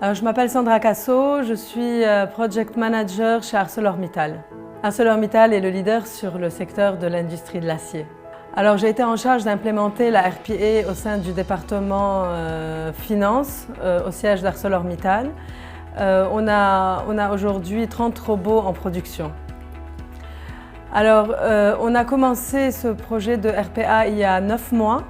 Je m'appelle Sandra Casso, je suis Project Manager chez ArcelorMittal. ArcelorMittal est le leader sur le secteur de l'industrie de l'acier. Alors j'ai été en charge d'implémenter la RPA au sein du département finance au siège d'ArcelorMittal. On a aujourd'hui 30 robots en production. Alors on a commencé ce projet de RPA il y a 9 mois.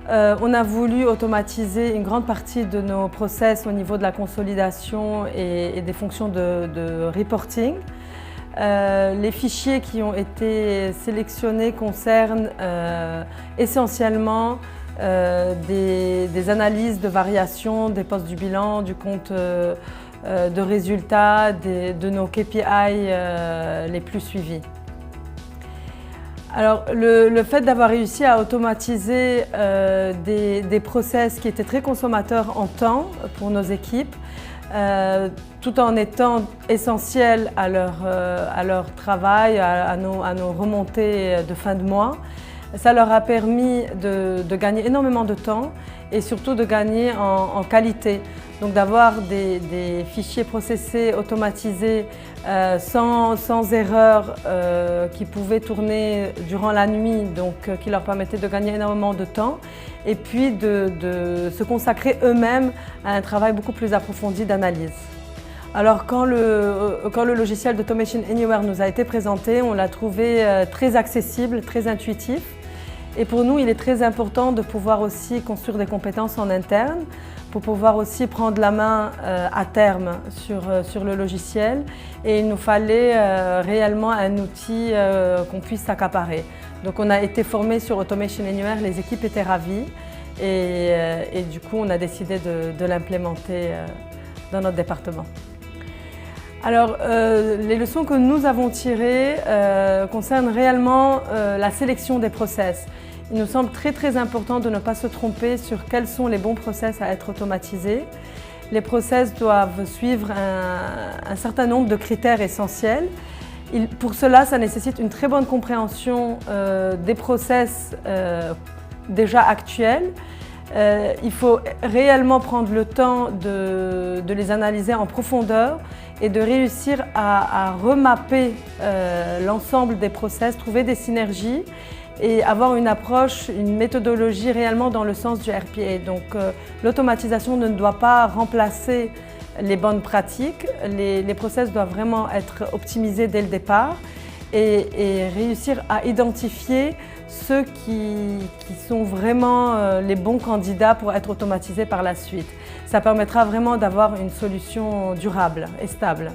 On a voulu automatiser une grande partie de nos process au niveau de la consolidation et des fonctions de reporting. Les fichiers qui ont été sélectionnés concernent essentiellement des analyses de variations, des postes du bilan, du compte de résultats, de nos KPI les plus suivis. Alors, le fait d'avoir réussi à automatiser des process qui étaient très consommateurs en temps pour nos équipes, tout en étant essentiels à leur travail, à nos remontées de fin de mois, ça leur a permis de gagner énormément de temps et surtout de gagner en qualité. Donc d'avoir des fichiers processés, automatisés, sans erreur, qui pouvaient tourner durant la nuit, donc qui leur permettaient de gagner énormément de temps et puis de se consacrer eux-mêmes à un travail beaucoup plus approfondi d'analyse. Alors quand le logiciel d'Automation Anywhere nous a été présenté, on l'a trouvé très accessible, très intuitif. Et pour nous, il est très important de pouvoir aussi construire des compétences en interne pour pouvoir aussi prendre la main à terme sur le logiciel. Et il nous fallait réellement un outil qu'on puisse s'accaparer. Donc on a été formés sur Automation Anywhere, les équipes étaient ravies et du coup on a décidé de l'implémenter dans notre département. Alors, les leçons que nous avons tirées concernent réellement la sélection des process. Il nous semble très important de ne pas se tromper sur quels sont les bons process à être automatisés. Les process doivent suivre un certain nombre de critères essentiels. Pour cela, ça nécessite une très bonne compréhension des process déjà actuels. Il faut réellement prendre le temps de les analyser en profondeur et de réussir à remapper l'ensemble des process, trouver des synergies et avoir une approche, une méthodologie réellement dans le sens du RPA. Donc l'automatisation ne doit pas remplacer les bonnes pratiques, les process doivent vraiment être optimisés dès le départ et réussir à identifier ceux qui sont vraiment les bons candidats pour être automatisés par la suite. Ça permettra vraiment d'avoir une solution durable et stable.